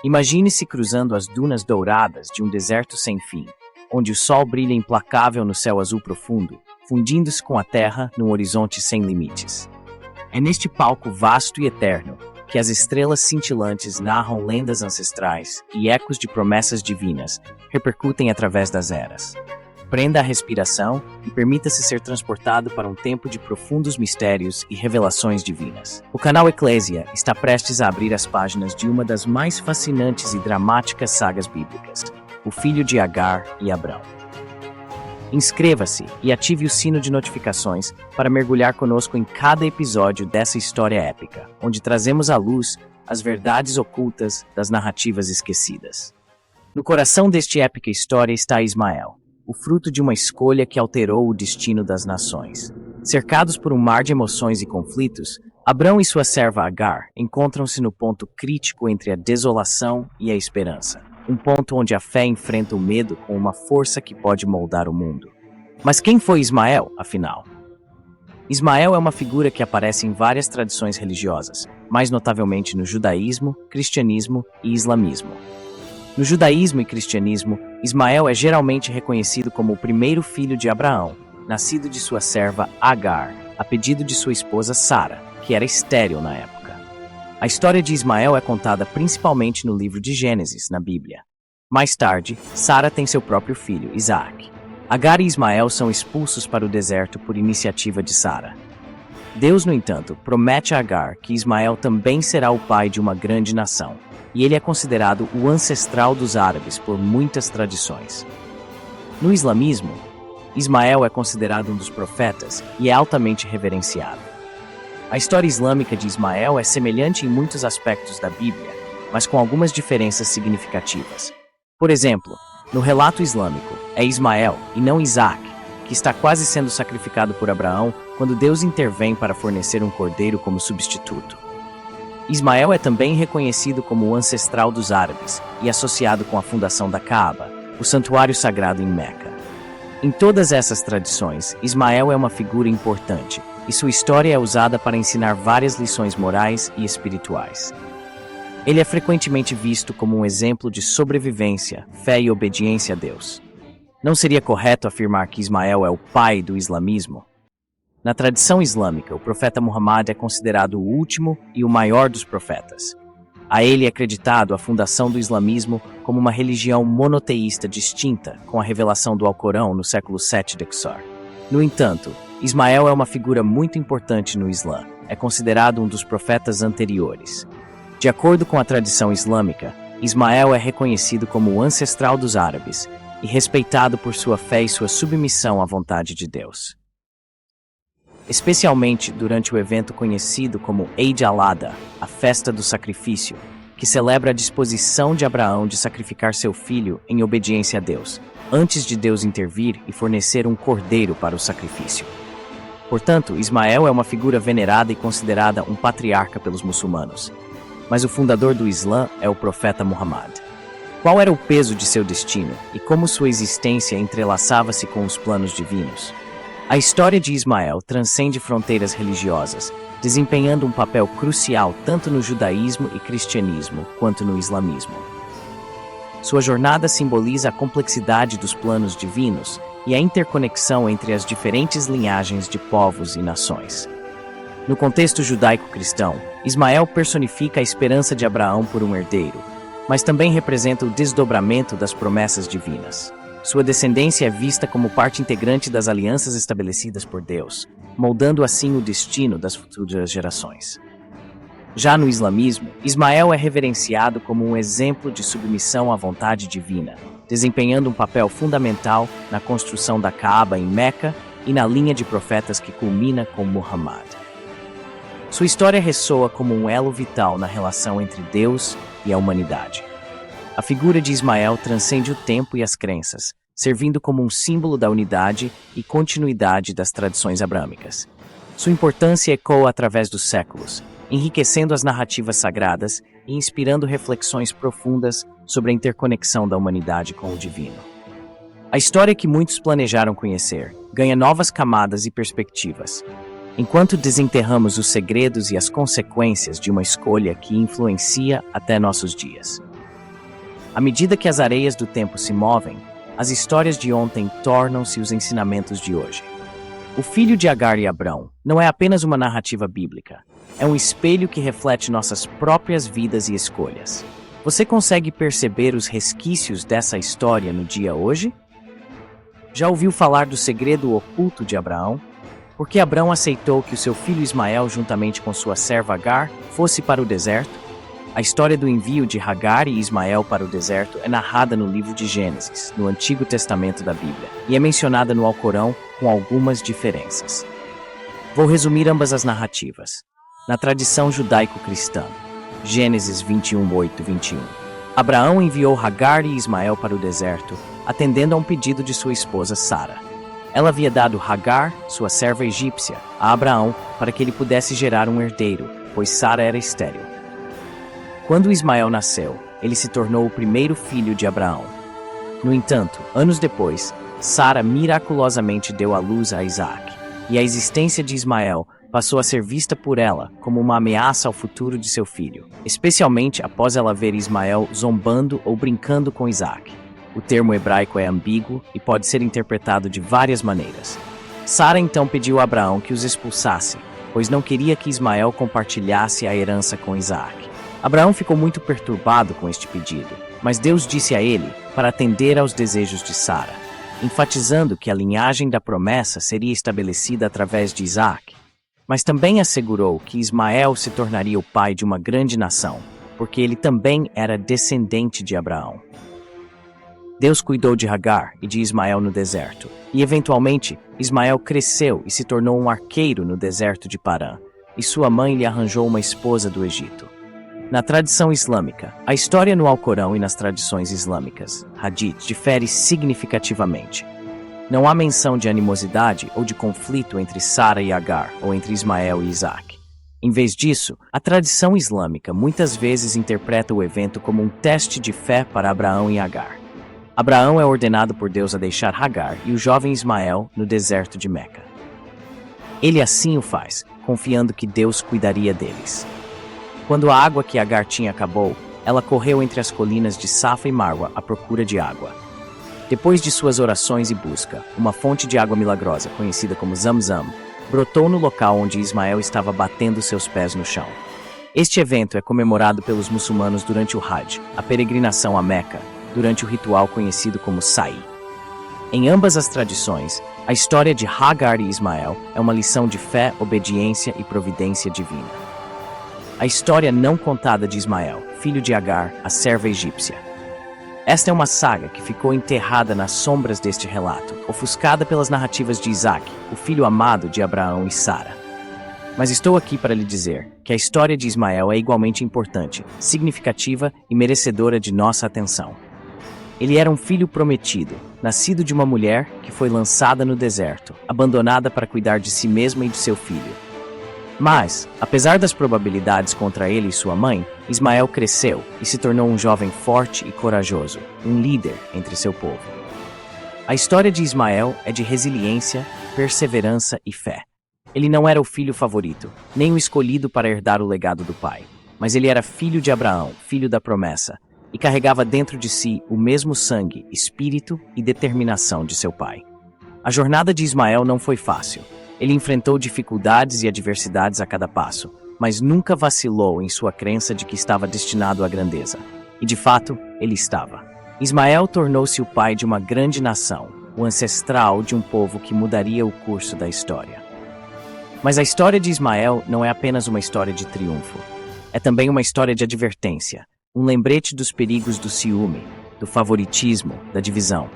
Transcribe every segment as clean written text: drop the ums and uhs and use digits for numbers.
Imagine-se cruzando as dunas douradas de um deserto sem fim, onde o sol brilha implacável no céu azul profundo, fundindo-se com a terra num horizonte sem limites. É neste palco vasto e eterno que as estrelas cintilantes narram lendas ancestrais e ecos de promessas divinas repercutem através das eras. Prenda a respiração e permita-se ser transportado para um tempo de profundos mistérios e revelações divinas. O canal Eclésia está prestes a abrir as páginas de uma das mais fascinantes e dramáticas sagas bíblicas, o filho de Agar e Abrão. Inscreva-se e ative o sino de notificações para mergulhar conosco em cada episódio dessa história épica, onde trazemos à luz as verdades ocultas das narrativas esquecidas. No coração desta épica história está Ismael, o fruto de uma escolha que alterou o destino das nações. Cercados por um mar de emoções e conflitos, Abrão e sua serva Agar encontram-se no ponto crítico entre a desolação e a esperança. Um ponto onde a fé enfrenta o medo com uma força que pode moldar o mundo. Mas quem foi Ismael, afinal? Ismael é uma figura que aparece em várias tradições religiosas, mais notavelmente no judaísmo, cristianismo e islamismo. No judaísmo e cristianismo, Ismael é geralmente reconhecido como o primeiro filho de Abraão, nascido de sua serva Agar, a pedido de sua esposa Sara, que era estéril na época. A história de Ismael é contada principalmente no livro de Gênesis, na Bíblia. Mais tarde, Sara tem seu próprio filho, Isaac. Agar e Ismael são expulsos para o deserto por iniciativa de Sara. Deus, no entanto, promete a Agar que Ismael também será o pai de uma grande nação, e ele é considerado o ancestral dos árabes por muitas tradições. No islamismo, Ismael é considerado um dos profetas e é altamente reverenciado. A história islâmica de Ismael é semelhante em muitos aspectos da Bíblia, mas com algumas diferenças significativas. Por exemplo, no relato islâmico, é Ismael, e não Isaac, que está quase sendo sacrificado por Abraão quando Deus intervém para fornecer um cordeiro como substituto. Ismael é também reconhecido como o ancestral dos árabes e associado com a fundação da Kaaba, o santuário sagrado em Meca. Em todas essas tradições, Ismael é uma figura importante, e sua história é usada para ensinar várias lições morais e espirituais. Ele é frequentemente visto como um exemplo de sobrevivência, fé e obediência a Deus. Não seria correto afirmar que Ismael é o pai do islamismo? Na tradição islâmica, o profeta Muhammad é considerado o último e o maior dos profetas. A ele é acreditado a fundação do islamismo como uma religião monoteísta distinta com a revelação do Alcorão no século VII d.C. No entanto, Ismael é uma figura muito importante no Islã. É considerado um dos profetas anteriores. De acordo com a tradição islâmica, Ismael é reconhecido como o ancestral dos árabes e respeitado por sua fé e sua submissão à vontade de Deus. Especialmente durante o evento conhecido como Eid al-Adha, a festa do sacrifício, que celebra a disposição de Abraão de sacrificar seu filho em obediência a Deus, antes de Deus intervir e fornecer um cordeiro para o sacrifício. Portanto, Ismael é uma figura venerada e considerada um patriarca pelos muçulmanos. Mas o fundador do Islã é o profeta Muhammad. Qual era o peso de seu destino e como sua existência entrelaçava-se com os planos divinos? A história de Ismael transcende fronteiras religiosas, desempenhando um papel crucial tanto no judaísmo e cristianismo quanto no islamismo. Sua jornada simboliza a complexidade dos planos divinos e a interconexão entre as diferentes linhagens de povos e nações. No contexto judaico-cristão, Ismael personifica a esperança de Abraão por um herdeiro, mas também representa o desdobramento das promessas divinas. Sua descendência é vista como parte integrante das alianças estabelecidas por Deus, moldando assim o destino das futuras gerações. Já no islamismo, Ismael é reverenciado como um exemplo de submissão à vontade divina, desempenhando um papel fundamental na construção da Kaaba em Meca e na linha de profetas que culmina com Muhammad. Sua história ressoa como um elo vital na relação entre Deus e a humanidade. A figura de Ismael transcende o tempo e as crenças, servindo como um símbolo da unidade e continuidade das tradições abrâmicas. Sua importância ecoa através dos séculos, enriquecendo as narrativas sagradas e inspirando reflexões profundas sobre a interconexão da humanidade com o divino. A história que muitos planejaram conhecer ganha novas camadas e perspectivas, enquanto desenterramos os segredos e as consequências de uma escolha que influencia até nossos dias. À medida que as areias do tempo se movem, as histórias de ontem tornam-se os ensinamentos de hoje. O filho de Agar e Abrão não é apenas uma narrativa bíblica, é um espelho que reflete nossas próprias vidas e escolhas. Você consegue perceber os resquícios dessa história no dia hoje? Já ouviu falar do segredo oculto de Abraão? Por que Abrão aceitou que o seu filho Ismael, juntamente com sua serva Agar, fosse para o deserto? A história do envio de Agar e Ismael para o deserto é narrada no livro de Gênesis, no Antigo Testamento da Bíblia, e é mencionada no Alcorão com algumas diferenças. Vou resumir ambas as narrativas. Na tradição judaico-cristã, Gênesis 21:8-21, Abraão enviou Agar e Ismael para o deserto, atendendo a um pedido de sua esposa Sara. Ela havia dado Agar, sua serva egípcia, a Abraão para que ele pudesse gerar um herdeiro, pois Sara era estéril. Quando Ismael nasceu, ele se tornou o primeiro filho de Abraão. No entanto, anos depois, Sara miraculosamente deu à luz a Isaac, e a existência de Ismael passou a ser vista por ela como uma ameaça ao futuro de seu filho, especialmente após ela ver Ismael zombando ou brincando com Isaac. O termo hebraico é ambíguo e pode ser interpretado de várias maneiras. Sara então pediu a Abraão que os expulsasse, pois não queria que Ismael compartilhasse a herança com Isaac. Abraão ficou muito perturbado com este pedido, mas Deus disse a ele para atender aos desejos de Sara, enfatizando que a linhagem da promessa seria estabelecida através de Isaac, mas também assegurou que Ismael se tornaria o pai de uma grande nação, porque ele também era descendente de Abraão. Deus cuidou de Agar e de Ismael no deserto, e eventualmente Ismael cresceu e se tornou um arqueiro no deserto de Parã, e sua mãe lhe arranjou uma esposa do Egito. Na tradição islâmica, a história no Alcorão e nas tradições islâmicas, Hadith, difere significativamente. Não há menção de animosidade ou de conflito entre Sara e Agar, ou entre Ismael e Isaac. Em vez disso, a tradição islâmica muitas vezes interpreta o evento como um teste de fé para Abraão e Agar. Abraão é ordenado por Deus a deixar Agar e o jovem Ismael no deserto de Meca. Ele assim o faz, confiando que Deus cuidaria deles. Quando a água que Agar tinha acabou, ela correu entre as colinas de Safa e Marwa à procura de água. Depois de suas orações e busca, uma fonte de água milagrosa, conhecida como Zamzam, brotou no local onde Ismael estava batendo seus pés no chão. Este evento é comemorado pelos muçulmanos durante o Hajj, a peregrinação a Meca, durante o ritual conhecido como Sa'i. Em ambas as tradições, a história de Agar e Ismael é uma lição de fé, obediência e providência divina. A história não contada de Ismael, filho de Agar, a serva egípcia. Esta é uma saga que ficou enterrada nas sombras deste relato, ofuscada pelas narrativas de Isaac, o filho amado de Abraão e Sara. Mas estou aqui para lhe dizer que a história de Ismael é igualmente importante, significativa e merecedora de nossa atenção. Ele era um filho prometido, nascido de uma mulher que foi lançada no deserto, abandonada para cuidar de si mesma e de seu filho. Mas, apesar das probabilidades contra ele e sua mãe, Ismael cresceu e se tornou um jovem forte e corajoso, um líder entre seu povo. A história de Ismael é de resiliência, perseverança e fé. Ele não era o filho favorito, nem o escolhido para herdar o legado do pai, mas ele era filho de Abraão, filho da promessa, e carregava dentro de si o mesmo sangue, espírito e determinação de seu pai. A jornada de Ismael não foi fácil. Ele enfrentou dificuldades e adversidades a cada passo, mas nunca vacilou em sua crença de que estava destinado à grandeza. E de fato, ele estava. Ismael tornou-se o pai de uma grande nação, o ancestral de um povo que mudaria o curso da história. Mas a história de Ismael não é apenas uma história de triunfo. É também uma história de advertência, um lembrete dos perigos do ciúme, do favoritismo, da divisão.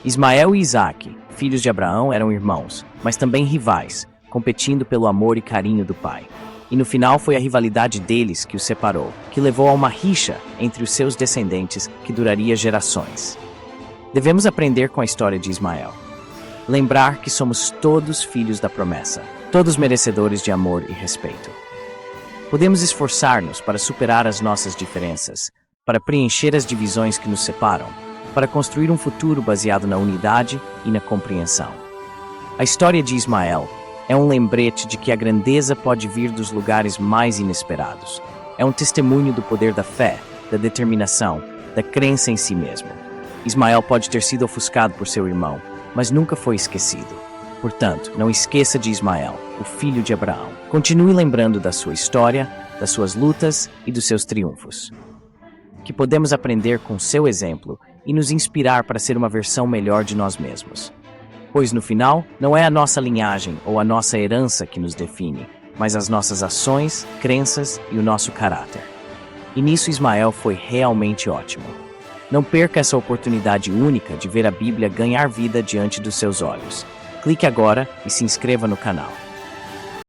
Ismael e Isaac, filhos de Abraão, eram irmãos, mas também rivais, competindo pelo amor e carinho do pai. E no final foi a rivalidade deles que os separou, que levou a uma rixa entre os seus descendentes que duraria gerações. Devemos aprender com a história de Ismael. Lembrar que somos todos filhos da promessa, todos merecedores de amor e respeito. Podemos esforçar-nos para superar as nossas diferenças, para preencher as divisões que nos separam, para construir um futuro baseado na unidade e na compreensão. A história de Ismael é um lembrete de que a grandeza pode vir dos lugares mais inesperados. É um testemunho do poder da fé, da determinação da crença em si mesmo. Ismael pode ter sido ofuscado por seu irmão, mas nunca foi esquecido. Portanto, não esqueça de Ismael, o filho de Abraão. Continue lembrando da sua história, das suas lutas e dos seus triunfos. Que podemos aprender com seu exemplo e nos inspirar para ser uma versão melhor de nós mesmos. Pois no final, não é a nossa linhagem ou a nossa herança que nos define, mas as nossas ações, crenças e o nosso caráter. E nisso Ismael foi realmente ótimo. Não perca essa oportunidade única de ver a Bíblia ganhar vida diante dos seus olhos. Clique agora e se inscreva no canal.